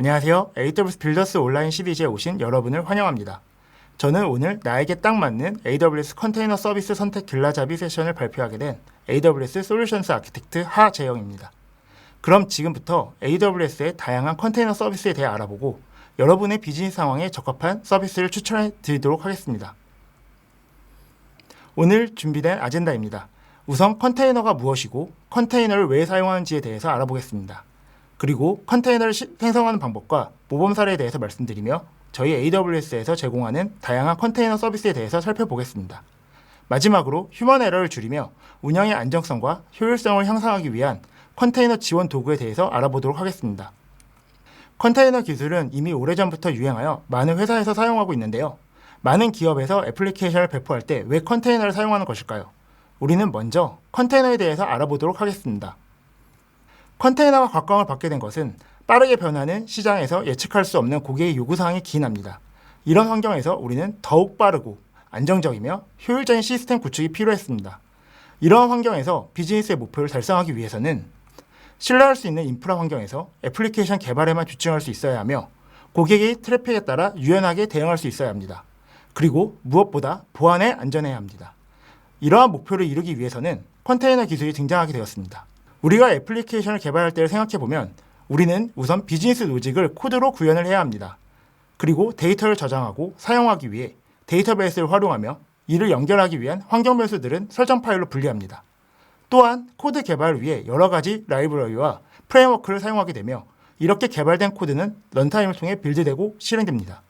안녕하세요. AWS 빌더스 온라인 시리즈에 오신 여러분을 환영합니다. 저는 오늘 나에게 딱 맞는 AWS 컨테이너 서비스 선택 길라잡이 세션을 발표하게 된 AWS 솔루션스 아키텍트 하재영입니다. 그럼 지금부터 AWS의 다양한 컨테이너 서비스에 대해 알아보고 여러분의 비즈니스 상황에 적합한 서비스를 추천해 드리도록 하겠습니다. 오늘 준비된 아젠다입니다. 우선 컨테이너가 무엇이고 컨테이너를 왜 사용하는지에 대해서 알아보겠습니다. 그리고 컨테이너를 생성하는 방법과 모범 사례에 대해서 말씀드리며 저희 AWS에서 제공하는 다양한 컨테이너 서비스에 대해서 살펴보겠습니다. 마지막으로 휴먼 에러를 줄이며 운영의 안정성과 효율성을 향상하기 위한 컨테이너 지원 도구에 대해서 알아보도록 하겠습니다. 컨테이너 기술은 이미 오래전부터 유행하여 많은 회사에서 사용하고 있는데요. 많은 기업에서 애플리케이션을 배포할 때 왜 컨테이너를 사용하는 것일까요? 우리는 먼저 컨테이너에 대해서 알아보도록 하겠습니다. 컨테이너가 각광을 받게 된 것은 빠르게 변하는 시장에서 예측할 수 없는 고객의 요구사항이 기인합니다. 이런 환경에서 우리는 더욱 빠르고 안정적이며 효율적인 시스템 구축이 필요했습니다. 이러한 환경에서 비즈니스의 목표를 달성하기 위해서는 신뢰할 수 있는 인프라 환경에서 애플리케이션 개발에만 집중할 수 있어야 하며 고객의 트래픽에 따라 유연하게 대응할 수 있어야 합니다. 그리고 무엇보다 보안에 안전해야 합니다. 이러한 목표를 이루기 위해서는 컨테이너 기술이 등장하게 되었습니다. 우리가 애플리케이션을 개발할 때를 생각해보면 우리는 우선 비즈니스 로직을 코드로 구현을 해야 합니다. 그리고 데이터를 저장하고 사용하기 위해 데이터베이스를 활용하며 이를 연결하기 위한 환경 변수들은 설정 파일로 분리합니다. 또한 코드 개발을 위해 여러 가지 라이브러리와 프레임워크를 사용하게 되며 이렇게 개발된 코드는 런타임을 통해 빌드되고 실행됩니다.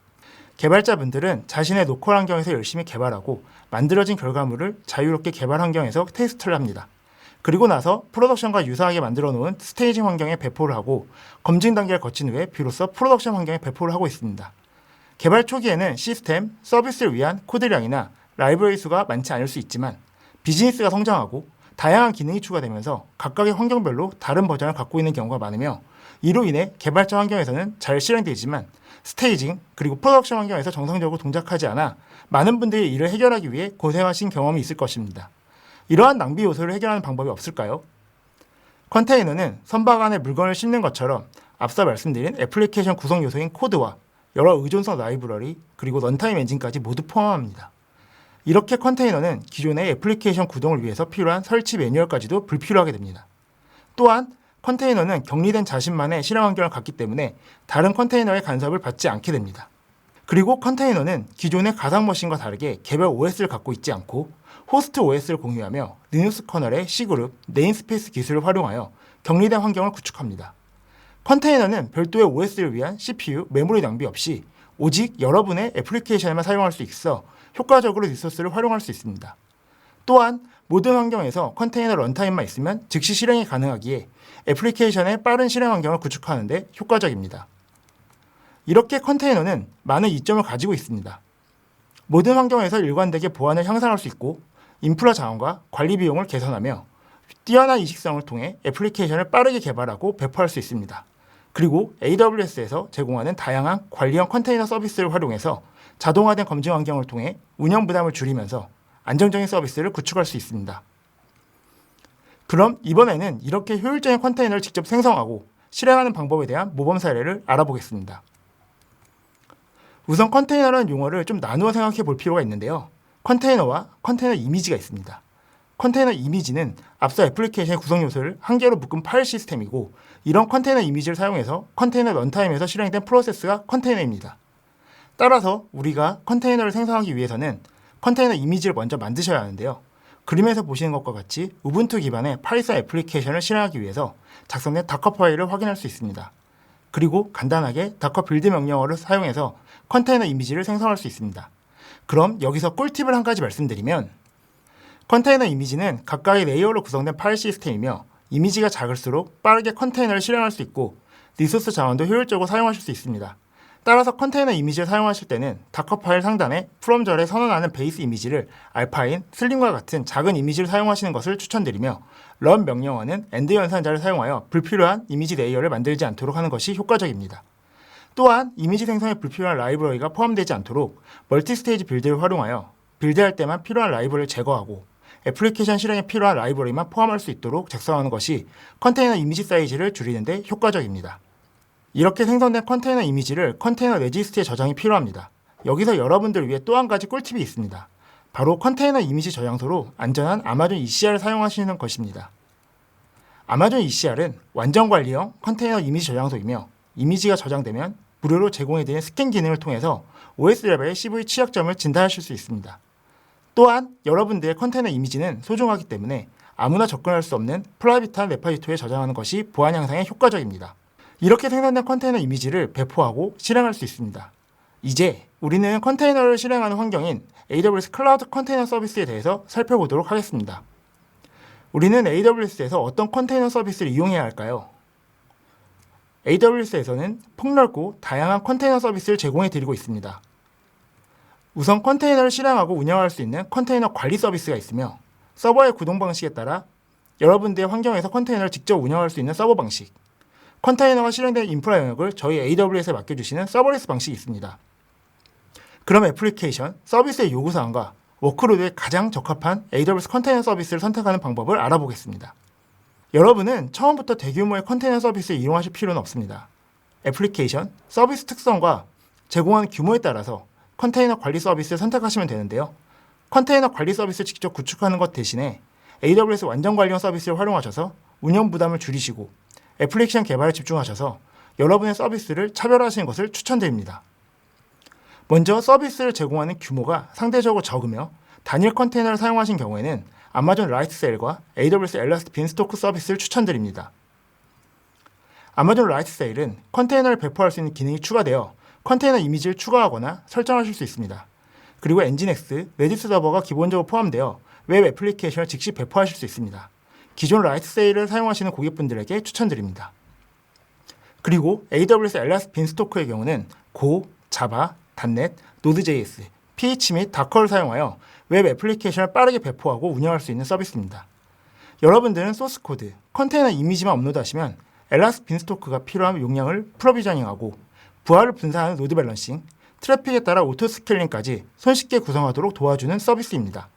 개발자분들은 자신의 로컬 환경에서 열심히 개발하고 만들어진 결과물을 자유롭게 개발 환경에서 테스트를 합니다. 그리고 나서 프로덕션과 유사하게 만들어 놓은 스테이징 환경에 배포를 하고 검증 단계를 거친 후에 비로소 프로덕션 환경에 배포를 하고 있습니다. 개발 초기에는 시스템, 서비스를 위한 코드량이나 라이브러리 수가 많지 않을 수 있지만 비즈니스가 성장하고 다양한 기능이 추가되면서 각각의 환경별로 다른 버전을 갖고 있는 경우가 많으며 이로 인해 개발자 환경에서는 잘 실행되지만 스테이징 그리고 프로덕션 환경에서 정상적으로 동작하지 않아 많은 분들이 이를 해결하기 위해 고생하신 경험이 있을 것입니다. 이러한 낭비 요소를 해결하는 방법이 없을까요? 컨테이너는 선박 안에 물건을 싣는 것처럼 앞서 말씀드린 애플리케이션 구성 요소인 코드와 여러 의존성 라이브러리 그리고 런타임 엔진까지 모두 포함합니다. 이렇게 컨테이너는 기존의 애플리케이션 구동을 위해서 필요한 설치 매뉴얼까지도 불필요하게 됩니다. 또한 컨테이너는 격리된 자신만의 실행 환경을 갖기 때문에 다른 컨테이너의 간섭을 받지 않게 됩니다. 그리고 컨테이너는 기존의 가상 머신과 다르게 개별 OS를 갖고 있지 않고 호스트 OS를 공유하며 리눅스 커널의 C그룹, 네임스페이스 기술을 활용하여 격리된 환경을 구축합니다. 컨테이너는 별도의 OS를 위한 CPU, 메모리 낭비 없이 오직 여러분의 애플리케이션에만 사용할 수 있어 효과적으로 리소스를 활용할 수 있습니다. 또한 모든 환경에서 컨테이너 런타임만 있으면 즉시 실행이 가능하기에 애플리케이션의 빠른 실행 환경을 구축하는 데 효과적입니다. 이렇게 컨테이너는 많은 이점을 가지고 있습니다. 모든 환경에서 일관되게 보안을 향상할 수 있고 인프라 자원과 관리 비용을 개선하며 뛰어난 이식성을 통해 애플리케이션을 빠르게 개발하고 배포할 수 있습니다. 그리고 AWS에서 제공하는 다양한 관리형 컨테이너 서비스를 활용해서 자동화된 검증 환경을 통해 운영 부담을 줄이면서 안정적인 서비스를 구축할 수 있습니다. 그럼 이번에는 이렇게 효율적인 컨테이너를 직접 생성하고 실행하는 방법에 대한 모범 사례를 알아보겠습니다. 우선 컨테이너라는 용어를 좀 나누어 생각해 볼 필요가 있는데요. 컨테이너와 컨테이너 이미지가 있습니다. 컨테이너 이미지는 앞서 애플리케이션의 구성 요소를 한 개로 묶은 파일 시스템이고 이런 컨테이너 이미지를 사용해서 컨테이너 런타임에서 실행된 프로세스가 컨테이너입니다. 따라서 우리가 컨테이너를 생성하기 위해서는 컨테이너 이미지를 먼저 만드셔야 하는데요. 그림에서 보시는 것과 같이 우분투 기반의 파이썬 애플리케이션을 실행하기 위해서 작성된 다커 파일을 확인할 수 있습니다. 그리고 간단하게 다커 빌드 명령어를 사용해서 컨테이너 이미지를 생성할 수 있습니다. 그럼 여기서 꿀팁을 한 가지 말씀드리면 컨테이너 이미지는 각각의 레이어로 구성된 파일 시스템이며 이미지가 작을수록 빠르게 컨테이너를 실행할 수 있고 리소스 자원도 효율적으로 사용하실 수 있습니다. 따라서 컨테이너 이미지를 사용하실 때는 다커 파일 상단에 프롬절에 선언하는 베이스 이미지를 알파인, 슬림과 같은 작은 이미지를 사용하시는 것을 추천드리며 런 명령어는 엔드 연산자를 사용하여 불필요한 이미지 레이어를 만들지 않도록 하는 것이 효과적입니다. 또한 이미지 생성에 불필요한 라이브러리가 포함되지 않도록 멀티스테이지 빌드를 활용하여 빌드할 때만 필요한 라이브러리를 제거하고 애플리케이션 실행에 필요한 라이브러리만 포함할 수 있도록 작성하는 것이 컨테이너 이미지 사이즈를 줄이는 데 효과적입니다. 이렇게 생성된 컨테이너 이미지를 컨테이너 레지스트에 저장이 필요합니다. 여기서 여러분들 위해 또 한 가지 꿀팁이 있습니다. 바로 컨테이너 이미지 저장소로 안전한 아마존 ECR을 사용하시는 것입니다. 아마존 ECR은 완전 관리형 컨테이너 이미지 저장소이며 이미지가 저장되면 무료로 제공해드리는 스캔 기능을 통해서 OS 레벨의 CV 취약점을 진단하실 수 있습니다. 또한 여러분들의 컨테이너 이미지는 소중하기 때문에 아무나 접근할 수 없는 프라이빗한 레파지토리에 저장하는 것이 보안 향상에 효과적입니다. 이렇게 생성된 컨테이너 이미지를 배포하고 실행할 수 있습니다. 이제 우리는 컨테이너를 실행하는 환경인 AWS 클라우드 컨테이너 서비스에 대해서 살펴보도록 하겠습니다. 우리는 AWS에서 어떤 컨테이너 서비스를 이용해야 할까요? AWS에서는 폭넓고 다양한 컨테이너 서비스를 제공해 드리고 있습니다. 우선 컨테이너를 실행하고 운영할 수 있는 컨테이너 관리 서비스가 있으며 서버의 구동 방식에 따라 여러분들의 환경에서 컨테이너를 직접 운영할 수 있는 서버 방식, 컨테이너가 실행된 인프라 영역을 저희 AWS에 맡겨주시는 서버리스 방식이 있습니다. 그럼 애플리케이션, 서비스의 요구사항과 워크로드에 가장 적합한 AWS 컨테이너 서비스를 선택하는 방법을 알아보겠습니다. 여러분은 처음부터 대규모의 컨테이너 서비스를 이용하실 필요는 없습니다. 애플리케이션, 서비스 특성과 제공하는 규모에 따라서 컨테이너 관리 서비스를 선택하시면 되는데요. 컨테이너 관리 서비스를 직접 구축하는 것 대신에 AWS 완전 관리형 서비스를 활용하셔서 운영 부담을 줄이시고 애플리케이션 개발에 집중하셔서 여러분의 서비스를 차별화하시는 것을 추천드립니다. 먼저 서비스를 제공하는 규모가 상대적으로 적으며 단일 컨테이너를 사용하신 경우에는 아마존 라이트세일과 AWS 엘라스틱 빈스토크 서비스를 추천드립니다. 아마존 라이트세일은 컨테이너를 배포할 수 있는 기능이 추가되어 컨테이너 이미지를 추가하거나 설정하실 수 있습니다. 그리고 엔진엑스, 레디스 서버가 기본적으로 포함되어 웹 애플리케이션을 즉시 배포하실 수 있습니다. 기존 라이트세일을 사용하시는 고객분들에게 추천드립니다. 그리고 AWS 엘라스틱 빈스토크의 경우는 고, 자바, .NET, Node.js, PH 및 다커를 사용하여 웹 애플리케이션을 빠르게 배포하고 운영할 수 있는 서비스입니다. 여러분들은 소스코드, 컨테이너 이미지만 업로드하시면 엘라스틱 빈스토크가 필요한 용량을 프로비저닝하고 부하를 분산하는 로드 밸런싱, 트래픽에 따라 오토 스케일링까지 손쉽게 구성하도록 도와주는 서비스입니다.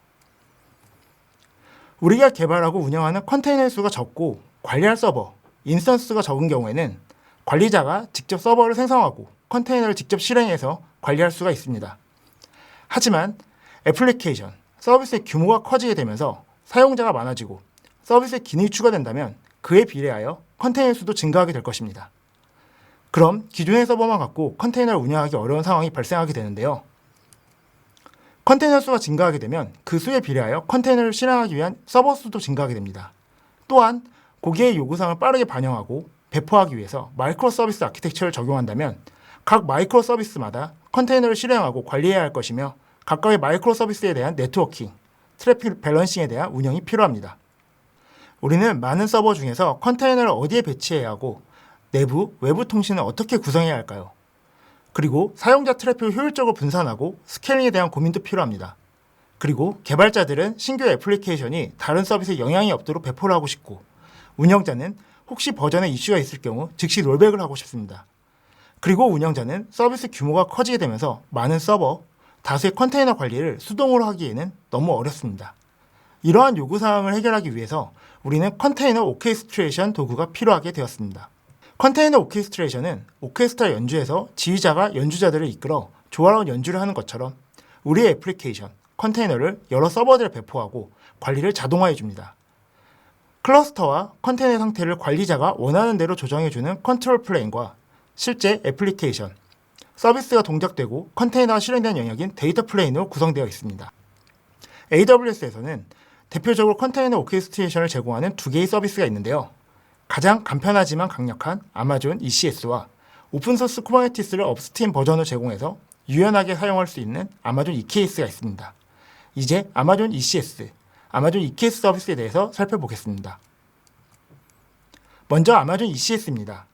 우리가 개발하고 운영하는 컨테이너의 수가 적고 관리할 서버, 인스턴스가 적은 경우에는 관리자가 직접 서버를 생성하고 컨테이너를 직접 실행해서 관리할 수가 있습니다. 하지만 애플리케이션, 서비스의 규모가 커지게 되면서 사용자가 많아지고 서비스의 기능이 추가된다면 그에 비례하여 컨테이너 수도 증가하게 될 것입니다. 그럼 기존의 서버만 갖고 컨테이너를 운영하기 어려운 상황이 발생하게 되는데요. 컨테이너 수가 증가하게 되면 그 수에 비례하여 컨테이너를 실행하기 위한 서버 수도 증가하게 됩니다. 또한 고객의 요구사항을 빠르게 반영하고 배포하기 위해서 마이크로 서비스 아키텍처를 적용한다면 각 마이크로 서비스마다 컨테이너를 실행하고 관리해야 할 것이며 각각의 마이크로 서비스에 대한 네트워킹, 트래픽 밸런싱에 대한 운영이 필요합니다. 우리는 많은 서버 중에서 컨테이너를 어디에 배치해야 하고 내부, 외부 통신을 어떻게 구성해야 할까요? 그리고 사용자 트래픽을 효율적으로 분산하고 스케일링에 대한 고민도 필요합니다. 그리고 개발자들은 신규 애플리케이션이 다른 서비스에 영향이 없도록 배포를 하고 싶고 운영자는 혹시 버전에 이슈가 있을 경우 즉시 롤백을 하고 싶습니다. 그리고 운영자는 서비스 규모가 커지게 되면서 많은 서버, 다수의 컨테이너 관리를 수동으로 하기에는 너무 어렵습니다. 이러한 요구사항을 해결하기 위해서 우리는 컨테이너 오케스트레이션 도구가 필요하게 되었습니다. 컨테이너 오케스트레이션은 오케스트라 연주에서 지휘자가 연주자들을 이끌어 조화로운 연주를 하는 것처럼 우리의 애플리케이션, 컨테이너를 여러 서버들에 배포하고 관리를 자동화해 줍니다. 클러스터와 컨테이너 상태를 관리자가 원하는 대로 조정해주는 컨트롤 플레인과 실제 애플리케이션, 서비스가 동작되고 컨테이너가 실행된 영역인 데이터 플레인으로 구성되어 있습니다. AWS에서는 대표적으로 컨테이너 오케스트레이션을 제공하는 두 개의 서비스가 있는데요. 가장 간편하지만 강력한 아마존 ECS와 오픈소스 쿠버네티스를 업스트림 버전으로 제공해서 유연하게 사용할 수 있는 아마존 EKS가 있습니다. 이제 아마존 ECS, 아마존 EKS 서비스에 대해서 살펴보겠습니다. 먼저 아마존 ECS입니다.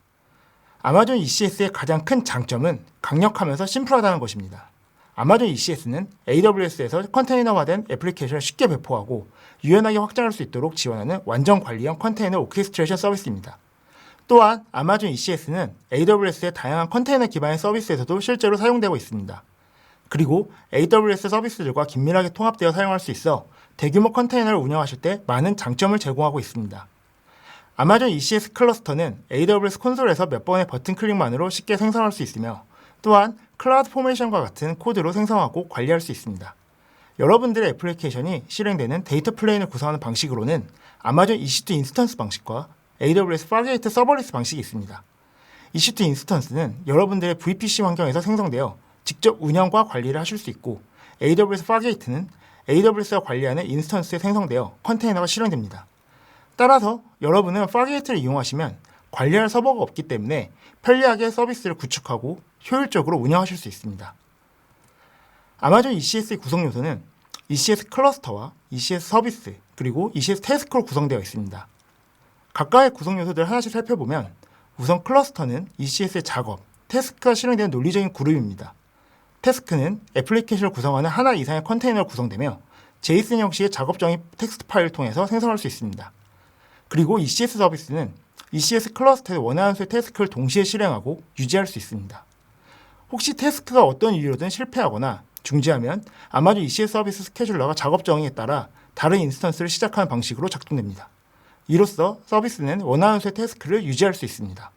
아마존 ECS의 가장 큰 장점은 강력하면서 심플하다는 것입니다. 아마존 ECS는 AWS에서 컨테이너화된 애플리케이션을 쉽게 배포하고 유연하게 확장할 수 있도록 지원하는 완전 관리형 컨테이너 오케스트레이션 서비스입니다. 또한 아마존 ECS는 AWS의 다양한 컨테이너 기반의 서비스에서도 실제로 사용되고 있습니다. 그리고 AWS 서비스들과 긴밀하게 통합되어 사용할 수 있어 대규모 컨테이너를 운영하실 때 많은 장점을 제공하고 있습니다. 아마존 ECS 클러스터는 AWS 콘솔에서 몇 번의 버튼 클릭만으로 쉽게 생성할 수 있으며 또한 클라우드 포메이션과 같은 코드로 생성하고 관리할 수 있습니다. 여러분들의 애플리케이션이 실행되는 데이터 플레인을 구성하는 방식으로는 아마존 EC2 인스턴스 방식과 AWS 파게이트 서버리스 방식이 있습니다. EC2 인스턴스는 여러분들의 VPC 환경에서 생성되어 직접 운영과 관리를 하실 수 있고 AWS 파게이트는 AWS가 관리하는 인스턴스에 생성되어 컨테이너가 실행됩니다. 따라서 여러분은 파게이트를 이용하시면 관리할 서버가 없기 때문에 편리하게 서비스를 구축하고 효율적으로 운영하실 수 있습니다. 아마존 ECS의 구성 요소는 ECS 클러스터와 ECS 서비스 그리고 ECS 태스크로 구성되어 있습니다. 각각의 구성 요소들을 하나씩 살펴보면 우선 클러스터는 ECS의 작업, 태스크가 실행되는 논리적인 그룹입니다. 태스크는 애플리케이션을 구성하는 하나 이상의 컨테이너로 구성되며 JSON 형식의 작업 정의 텍스트 파일을 통해서 생성할 수 있습니다. 그리고 ECS 서비스는 ECS 클러스터의 원하는 수의 태스크를 동시에 실행하고 유지할 수 있습니다. 혹시 태스크가 어떤 이유로든 실패하거나 중지하면 아마존 ECS 서비스 스케줄러가 작업 정의에 따라 다른 인스턴스를 시작하는 방식으로 작동됩니다. 이로써 서비스는 원하는 수의 태스크를 유지할 수 있습니다.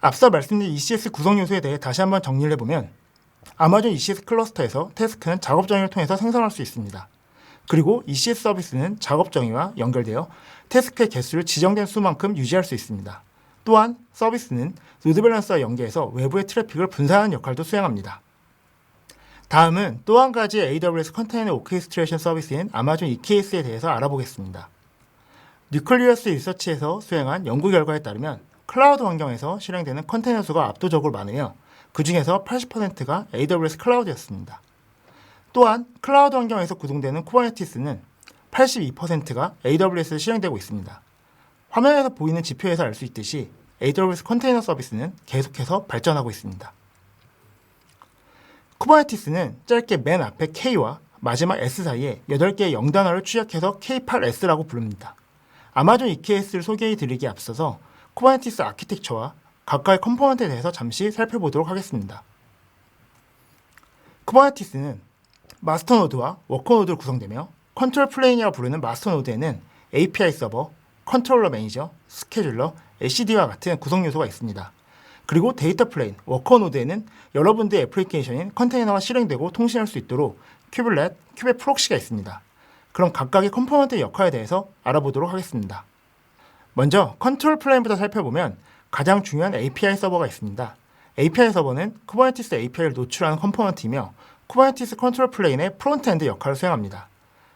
앞서 말씀드린 ECS 구성 요소에 대해 다시 한번 정리를 해보면 아마존 ECS 클러스터에서 태스크는 작업 정의를 통해서 생성할 수 있습니다. 그리고 ECS 서비스는 작업 정의와 연결되어 태스크의 개수를 지정된 수만큼 유지할 수 있습니다. 또한 서비스는 로드 밸런서와 연계해서 외부의 트래픽을 분산하는 역할도 수행합니다. 다음은 또 한 가지 AWS 컨테이너 오케스트레이션 서비스인 아마존 EKS에 대해서 알아보겠습니다. 뉴클리어스 리서치에서 수행한 연구 결과에 따르면 클라우드 환경에서 실행되는 컨테이너 수가 압도적으로 많으며 그 중에서 80%가 AWS 클라우드였습니다. 또한 클라우드 환경에서 구동되는 쿠버네티스는 82%가 AWS에 실행되고 있습니다. 화면에서 보이는 지표에서 알 수 있듯이 AWS 컨테이너 서비스는 계속해서 발전하고 있습니다. 쿠버네티스는 짧게 맨 앞에 K와 마지막 S 사이에 8개의 0단어를 추적해서 K8S라고 부릅니다. 아마존 EKS를 소개해드리기에 앞서서 쿠버네티스 아키텍처와 각각의 컴포넌트에 대해서 잠시 살펴보도록 하겠습니다. 쿠버네티스는 마스터 노드와 워커 노드로 구성되며 컨트롤 플레인이라고 부르는 마스터 노드에는 API 서버, 컨트롤러 매니저, 스케줄러, LCD와 같은 구성 요소가 있습니다. 그리고 데이터 플레인, 워커 노드에는 여러분들의 애플리케이션인 컨테이너가 실행되고 통신할 수 있도록 큐블렛, 큐벳 프록시가 있습니다. 그럼 각각의 컴포넌트의 역할에 대해서 알아보도록 하겠습니다. 먼저 컨트롤 플레인부터 살펴보면 가장 중요한 API 서버가 있습니다. API 서버는 쿠버네티스 API를 노출하는 컴포넌트이며 쿠버네티스 컨트롤 플레인의 프론트엔드 역할을 수행합니다.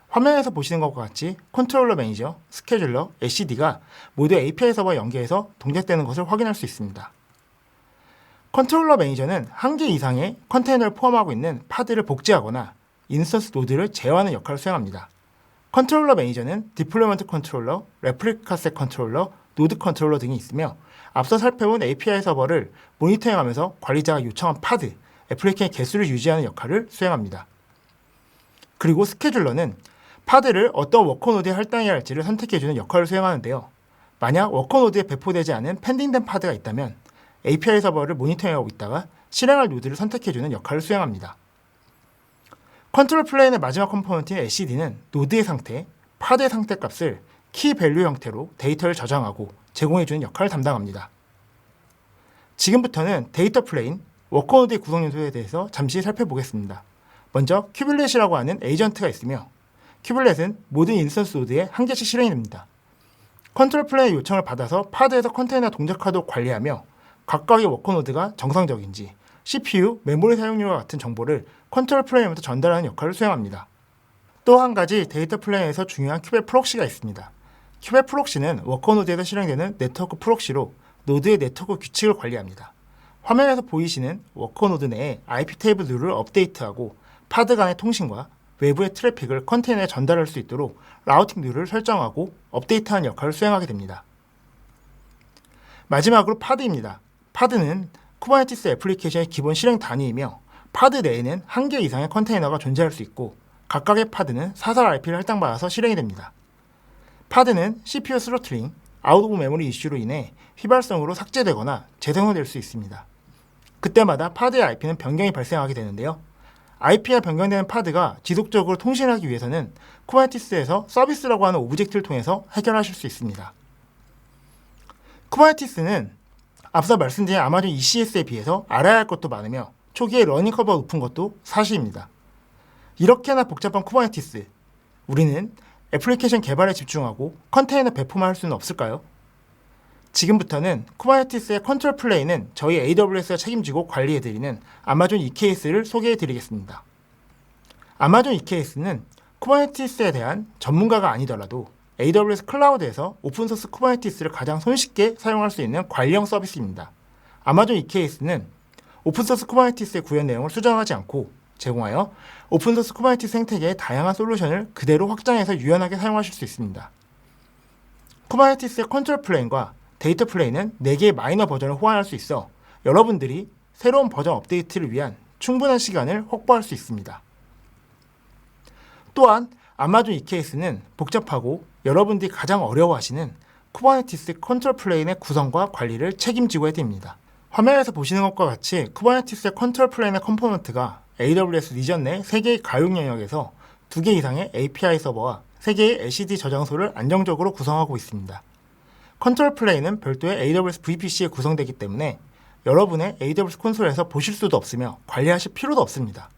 화면에서 보시는 것과 같이 컨트롤러 매니저, 스케줄러, LCD가 모두 API 서버에 연계해서 동작되는 것을 확인할 수 있습니다. 컨트롤러 매니저는 한 개 이상의 컨테이너를 포함하고 있는 파드를 복제하거나 인스턴스 노드를 제어하는 역할을 수행합니다. 컨트롤러 매니저는 디플로이먼트 컨트롤러, 레플리카 셋 컨트롤러, 노드 컨트롤러 등이 있으며 앞서 살펴본 API 서버를 모니터링하면서 관리자가 요청한 파드, 애플리케이션 개수를 유지하는 역할을 수행합니다. 그리고 스케줄러는 파드를 어떤 워커노드에 할당해야 할지를 선택해주는 역할을 수행하는데요. 만약 워커노드에 배포되지 않은 펜딩된 파드가 있다면 API 서버를 모니터링하고 있다가 실행할 노드를 선택해주는 역할을 수행합니다. 컨트롤 플레인의 마지막 컴포넌트인 LCD는 노드의 상태, 파드의 상태 값을 키 밸류 형태로 데이터를 저장하고 제공해주는 역할을 담당합니다. 지금부터는 데이터 플레인, 워커노드의 구성 요소에 대해서 잠시 살펴보겠습니다. 먼저 큐블렛이라고 하는 에이전트가 있으며 큐블렛은 모든 인스턴스 노드에 한 개씩 실행이 됩니다. 컨트롤 플레인의 요청을 받아서 파드에서 컨테이너 동작하도록 관리하며 각각의 워커노드가 정상적인지 CPU, 메모리 사용률과 같은 정보를 컨트롤 플레인부터 전달하는 역할을 수행합니다. 또 한 가지 데이터 플레인에서 중요한 큐벳 프록시가 있습니다. 큐벳 프록시는 워커노드에서 실행되는 네트워크 프록시로 노드의 네트워크 규칙을 관리합니다. 화면에서 보이시는 워커노드 내에 IP 테이블 룰을 업데이트하고 파드 간의 통신과 외부의 트래픽을 컨테이너에 전달할 수 있도록 라우팅 룰을 설정하고 업데이트하는 역할을 수행하게 됩니다. 마지막으로 파드입니다. 파드는 쿠버네티스 애플리케이션의 기본 실행 단위이며 파드 내에는 한 개 이상의 컨테이너가 존재할 수 있고 각각의 파드는 사설 IP를 할당받아서 실행이 됩니다. 파드는 CPU 스로틀링, 아웃 오브 메모리 이슈로 인해 휘발성으로 삭제되거나 재생성될 수 있습니다. 그때마다 파드의 IP는 변경이 발생하게 되는데요. IP가 변경되는 파드가 지속적으로 통신하기 위해서는 쿠버네티스에서 서비스라고 하는 오브젝트를 통해서 해결하실 수 있습니다. 쿠버네티스는 앞서 말씀드린 아마존 ECS에 비해서 알아야 할 것도 많으며 초기에 러닝 커버가 높은 것도 사실입니다. 이렇게나 복잡한 쿠버네티스, 우리는 애플리케이션 개발에 집중하고 컨테이너 배포만 할 수는 없을까요? 지금부터는 쿠버네티스의 컨트롤 플레이는 저희 AWS가 책임지고 관리해드리는 아마존 EKS를 소개해드리겠습니다. 아마존 EKS는 쿠버네티스에 대한 전문가가 아니더라도 AWS 클라우드에서 오픈소스 쿠버네티스를 가장 손쉽게 사용할 수 있는 관리형 서비스입니다. 아마존 EKS는 오픈소스 쿠버네티스의 구현 내용을 수정하지 않고 제공하여 오픈소스 쿠버네티스 생태계의 다양한 솔루션을 그대로 확장해서 유연하게 사용하실 수 있습니다. 쿠버네티스의 컨트롤 플레인과 데이터 플레인은 4개의 마이너 버전을 호환할 수 있어 여러분들이 새로운 버전 업데이트를 위한 충분한 시간을 확보할 수 있습니다. 또한 아마존 EKS는 복잡하고 여러분들이 가장 어려워하시는 쿠버네티스 컨트롤 플레인의 구성과 관리를 책임지고 해드립니다. 화면에서 보시는 것과 같이 쿠버네티스의 컨트롤 플레인의 컴포넌트가 AWS 리전 내 3개의 가용 영역에서 2개 이상의 API 서버와 3개의 LCD 저장소를 안정적으로 구성하고 있습니다. 컨트롤 플레인은 별도의 AWS VPC에 구성되기 때문에 여러분의 AWS 콘솔에서 보실 수도 없으며 관리하실 필요도 없습니다.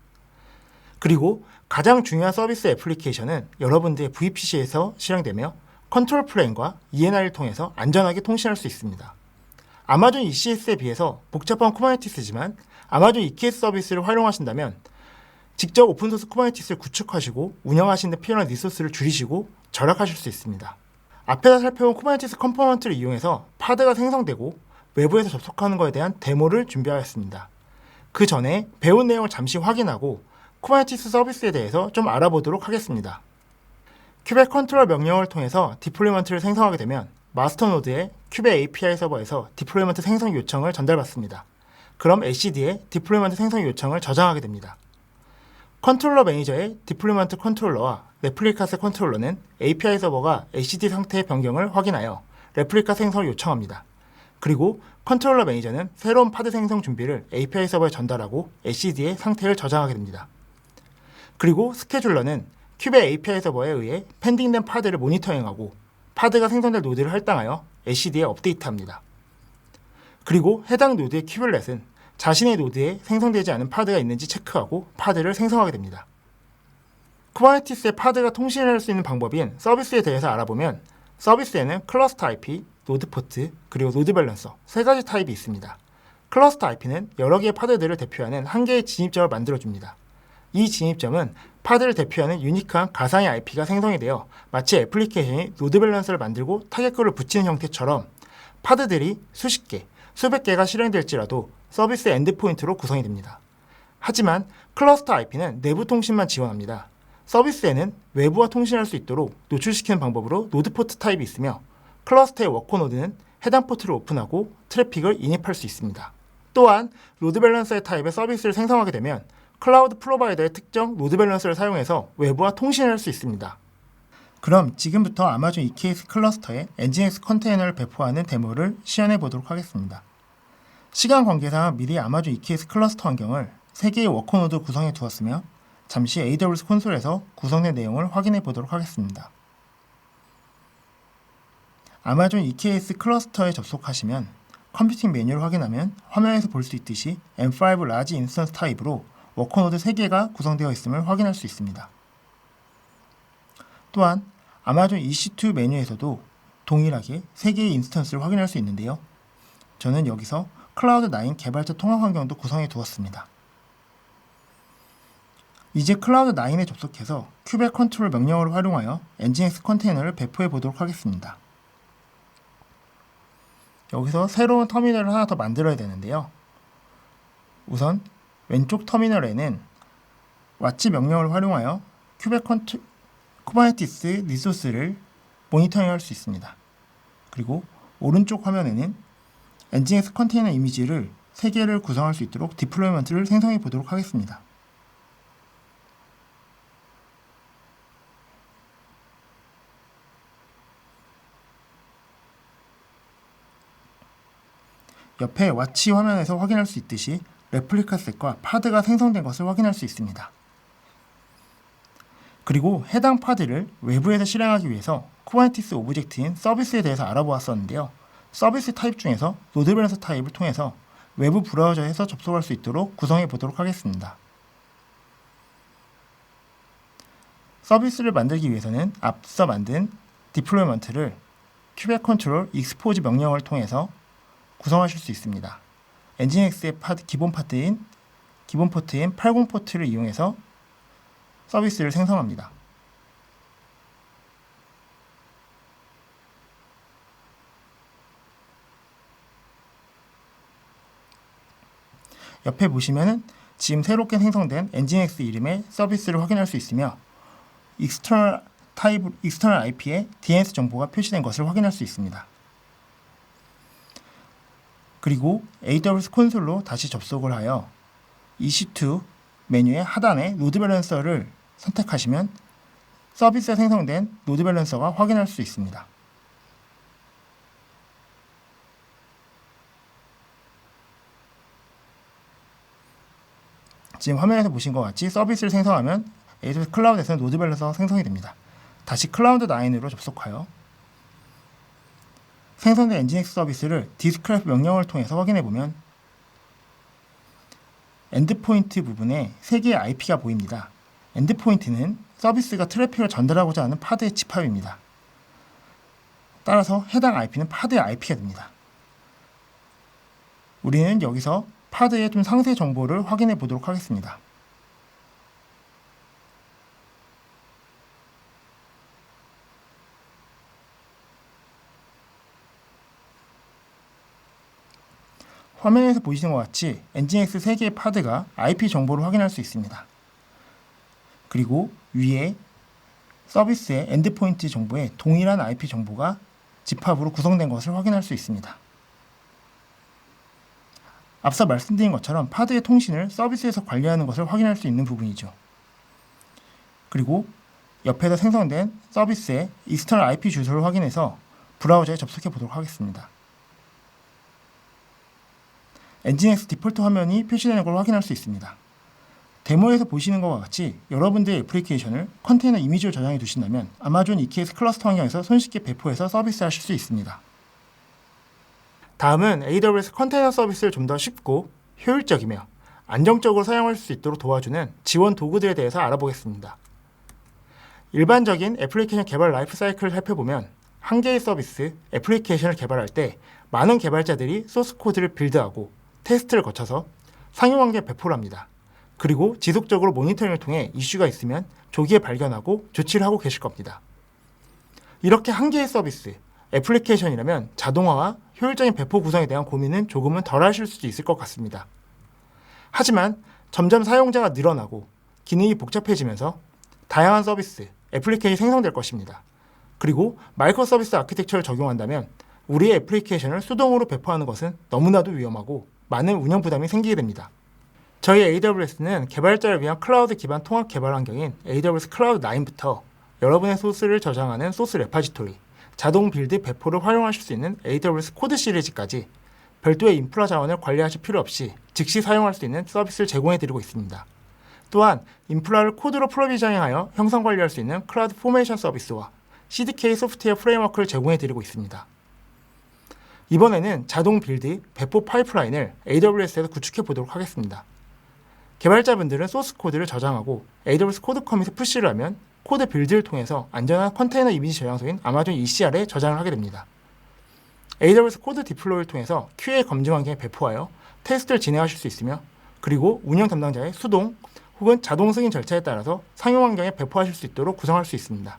그리고 가장 중요한 서비스 애플리케이션은 여러분들의 VPC에서 실행되며 컨트롤 플레인과 ENR을 통해서 안전하게 통신할 수 있습니다. 아마존 ECS에 비해서 복잡한 쿠버네티스지만 아마존 EKS 서비스를 활용하신다면 직접 오픈소스 쿠버네티스를 구축하시고 운영하시는 데 필요한 리소스를 줄이시고 절약하실 수 있습니다. 앞에서 살펴본 쿠버네티스 컴포넌트를 이용해서 파드가 생성되고 외부에서 접속하는 것에 대한 데모를 준비하였습니다. 그 전에 배운 내용을 잠시 확인하고 쿠버네티스 서비스에 대해서 좀 알아보도록 하겠습니다. 큐베 컨트롤 명령을 통해서 디플로이먼트를 생성하게 되면 마스터 노드의 큐베 API 서버에서 디플로이먼트 생성 요청을 전달받습니다. 그럼 LCD에 디플로이먼트 생성 요청을 저장하게 됩니다. 컨트롤러 매니저의 디플로이먼트 컨트롤러와 레플리카스 컨트롤러는 API 서버가 LCD 상태의 변경을 확인하여 레플리카 생성을 요청합니다. 그리고 컨트롤러 매니저는 새로운 파드 생성 준비를 API 서버에 전달하고 LCD의 상태를 저장하게 됩니다. 그리고 스케줄러는 큐베 API 서버에 의해 펜딩된 파드를 모니터링하고 파드가 생성될 노드를 할당하여 LCD에 업데이트합니다. 그리고 해당 노드의 큐뷸렛은 자신의 노드에 생성되지 않은 파드가 있는지 체크하고 파드를 생성하게 됩니다. 쿠버네티스의 파드가 통신할 수 있는 방법인 서비스에 대해서 알아보면 서비스에는 클러스터 IP, 노드 포트, 그리고 노드 밸런서 3가지 타입이 있습니다. 클러스터 IP는 여러 개의 파드들을 대표하는 한 개의 진입점을 만들어줍니다. 이 진입점은 파드를 대표하는 유니크한 가상의 IP가 생성이 되어 마치 애플리케이션이 노드 밸런서를 만들고 타겟글을 붙이는 형태처럼 파드들이 수십 개, 수백 개가 실행될지라도 서비스 엔드포인트로 구성이 됩니다. 하지만 클러스터 IP는 내부 통신만 지원합니다. 서비스에는 외부와 통신할 수 있도록 노출시키는 방법으로 노드 포트 타입이 있으며 클러스터의 워커 노드는 해당 포트를 오픈하고 트래픽을 인입할 수 있습니다. 또한 로드 밸런서의 타입의 서비스를 생성하게 되면 클라우드 프로바이더의 특정 로드 밸런서를 사용해서 외부와 통신할 수 있습니다. 그럼 지금부터 아마존 EKS 클러스터에 엔진X 컨테이너를 배포하는 데모를 시연해 보도록 하겠습니다. 시간 관계상 미리 아마존 EKS 클러스터 환경을 3개의 워커 노드 구성해 두었으며 잠시 AWS 콘솔에서 구성된 내용을 확인해 보도록 하겠습니다. 아마존 EKS 클러스터에 접속하시면 컴퓨팅 메뉴를 확인하면 화면에서 볼 수 있듯이 M5 라지 인스턴스 타입으로 워커노드 3개가 구성되어 있음을 확인할 수 있습니다. 또한 아마존 EC2 메뉴에서도 동일하게 3개의 인스턴스를 확인할 수 있는데요. 저는 여기서 클라우드9 개발자 통합 환경도 구성해 두었습니다. 이제 클라우드9에 접속해서 큐베 컨트롤 명령어를 활용하여 엔진X 컨테이너를 배포해 보도록 하겠습니다. 여기서 새로운 터미널을 하나 더 만들어야 되는데요. 우선 왼쪽 터미널에는 왓치 명령어를 활용하여 쿠버네티스 리소스를 모니터링할 수 있습니다. 그리고 오른쪽 화면에는 엔진X 컨테이너 이미지를 3개를 구성할 수 있도록 디플로이먼트를 생성해 보도록 하겠습니다. 옆에 왓치 화면에서 확인할 수 있듯이 레플리카 셋과 파드가 생성된 것을 확인할 수 있습니다. 그리고 해당 파드를 외부에서 실행하기 위해서 쿠버네티스 오브젝트인 서비스에 대해서 알아보았었는데요. 서비스 타입 중에서 로드 밸런서 타입을 통해서 외부 브라우저에서 접속할 수 있도록 구성해 보도록 하겠습니다. 서비스를 만들기 위해서는 앞서 만든 디플로이먼트를 큐벳 컨트롤 익스포즈 명령어를 통해서 구성하실 수 있습니다. 엔진엑스의 기본 포트인 80포트를 이용해서 서비스를 생성합니다. 옆에 보시면은 지금 새롭게 생성된 엔진엑스 이름의 서비스를 확인할 수 있으며 익스터널 IP에 DNS 정보가 표시된 것을 확인할 수 있습니다. 그리고 AWS 콘솔로 다시 접속을 하여 EC2 메뉴의 하단에 로드 밸런서를 선택하시면 서비스에 생성된 로드 밸런서가 확인할 수 있습니다. 지금 화면에서 보신 것 같이 서비스를 생성하면 AWS 클라우드에서는 로드 밸런서가 생성이 됩니다. 다시 클라우드9으로 접속하여 생성된 엔진엑스 서비스를 디스크라이브 명령어를 통해서 확인해보면 엔드포인트 부분에 3개의 IP가 보입니다. 엔드포인트는 서비스가 트래픽을 전달하고자 하는 파드의 집합입니다. 따라서 해당 IP는 파드의 IP가 됩니다. 우리는 여기서 파드의 좀 상세 정보를 확인해 보도록 하겠습니다. 화면에서 보시는 것 같이 엔진엑스 3개의 파드가 IP 정보를 확인할 수 있습니다. 그리고 위에 서비스의 엔드포인트 정보에 동일한 IP 정보가 집합으로 구성된 것을 확인할 수 있습니다. 앞서 말씀드린 것처럼 파드의 통신을 서비스에서 관리하는 것을 확인할 수 있는 부분이죠. 그리고 옆에서 생성된 서비스의 익스터널 IP 주소를 확인해서 브라우저에 접속해 보도록 하겠습니다. 엔진엑스 디폴트 화면이 표시되는 걸 확인할 수 있습니다. 데모에서 보시는 것과 같이 여러분들의 애플리케이션을 컨테이너 이미지로 저장해 두신다면 아마존 EKS 클러스터 환경에서 손쉽게 배포해서 서비스하실 수 있습니다. 다음은 AWS 컨테이너 서비스를 좀 더 쉽고 효율적이며 안정적으로 사용할 수 있도록 도와주는 지원 도구들에 대해서 알아보겠습니다. 일반적인 애플리케이션 개발 라이프 사이클을 살펴보면 한 개의 서비스, 애플리케이션을 개발할 때 많은 개발자들이 소스 코드를 빌드하고 테스트를 거쳐서 상용 환경에 배포를 합니다. 그리고 지속적으로 모니터링을 통해 이슈가 있으면 조기에 발견하고 조치를 하고 계실 겁니다. 이렇게 한 개의 서비스, 애플리케이션이라면 자동화와 효율적인 배포 구성에 대한 고민은 조금은 덜 하실 수도 있을 것 같습니다. 하지만 점점 사용자가 늘어나고 기능이 복잡해지면서 다양한 서비스, 애플리케이션이 생성될 것입니다. 그리고 마이크로 서비스 아키텍처를 적용한다면 우리의 애플리케이션을 수동으로 배포하는 것은 너무나도 위험하고 많은 운영 부담이 생기게 됩니다. 저희 AWS는 개발자를 위한 클라우드 기반 통합 개발 환경인 AWS 클라우드 9부터 여러분의 소스를 저장하는 소스 레파지토리, 자동 빌드 배포를 활용하실 수 있는 AWS 코드 시리즈까지 별도의 인프라 자원을 관리하실 필요 없이 즉시 사용할 수 있는 서비스를 제공해드리고 있습니다. 또한 인프라를 코드로 프로비저닝하여 형성 관리할 수 있는 클라우드 포메이션 서비스와 CDK 소프트웨어 프레임워크를 제공해드리고 있습니다. 이번에는 자동 빌드, 배포 파이프라인을 AWS에서 구축해 보도록 하겠습니다. 개발자분들은 소스 코드를 저장하고 AWS 코드 커밋에 푸시를 하면 코드 빌드를 통해서 안전한 컨테이너 이미지 저장소인 아마존 ECR에 저장을 하게 됩니다. AWS 코드 디플로이를 통해서 QA 검증 환경에 배포하여 테스트를 진행하실 수 있으며 그리고 운영 담당자의 수동 혹은 자동 승인 절차에 따라서 상용 환경에 배포하실 수 있도록 구성할 수 있습니다.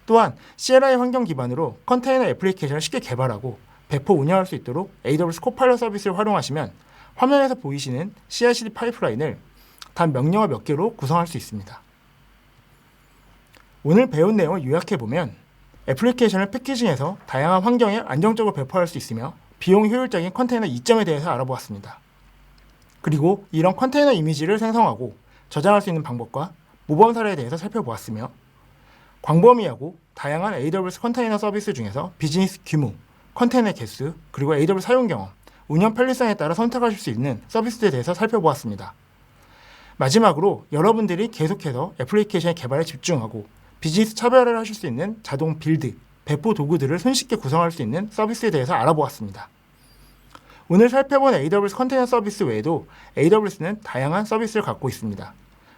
또한 CLI 환경 기반으로 컨테이너 애플리케이션을 쉽게 개발하고 배포 운영할 수 있도록 AWS 코파일럿 서비스를 활용하시면 화면에서 보이시는 CI/CD 파이프라인을 단 명령어 몇 개로 구성할 수 있습니다. 오늘 배운 내용을 요약해보면 애플리케이션을 패키징해서 다양한 환경에 안정적으로 배포할 수 있으며 비용 효율적인 컨테이너 이점에 대해서 알아보았습니다. 그리고 이런 컨테이너 이미지를 생성하고 저장할 수 있는 방법과 모범 사례에 대해서 살펴보았으며 광범위하고 다양한 AWS 컨테이너 서비스 중에서 비즈니스 규모, 컨테이너 개수, 그리고 AWS 사용 경험, 운영 편리성에 따라 선택하실 수 있는 서비스에 대해서 살펴보았습니다. 마지막으로 여러분들이 계속해서 애플리케이션의 개발에 집중하고 비즈니스 차별화를 하실 수 있는 자동 빌드, 배포 도구들을 손쉽게 구성할 수 있는 서비스에 대해서 알아보았습니다. 오늘 살펴본 AWS 컨테이너 서비스 외에도 AWS는 다양한 서비스를 갖고 있습니다.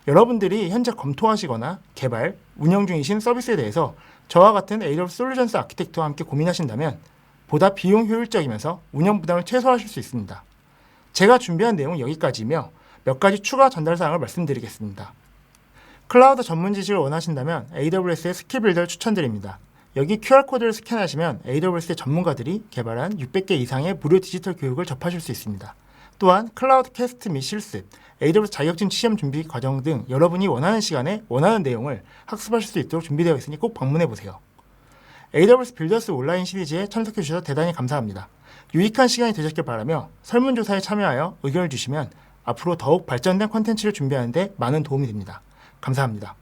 여러분들이 현재 검토하시거나 개발, 운영 중이신 서비스에 대해서 저와 같은 AWS 솔루션스 아키텍트와 함께 고민하신다면 보다 비용 효율적이면서 운영 부담을 최소화하실 수 있습니다. 제가 준비한 내용은 여기까지이며 몇 가지 추가 전달 사항을 말씀드리겠습니다. 클라우드 전문 지식을 원하신다면 AWS의 스킬 빌더를 추천드립니다. 여기 QR코드를 스캔하시면 AWS의 전문가들이 개발한 600개 이상의 무료 디지털 교육을 접하실 수 있습니다. 또한 클라우드 캐스트 및 실습, AWS 자격증 시험 준비 과정 등 여러분이 원하는 시간에 원하는 내용을 학습하실 수 있도록 준비되어 있으니 꼭 방문해보세요. AWS 빌더스 온라인 시리즈에 참석해주셔서 대단히 감사합니다. 유익한 시간이 되셨길 바라며 설문조사에 참여하여 의견을 주시면 앞으로 더욱 발전된 콘텐츠를 준비하는 데 많은 도움이 됩니다. 감사합니다.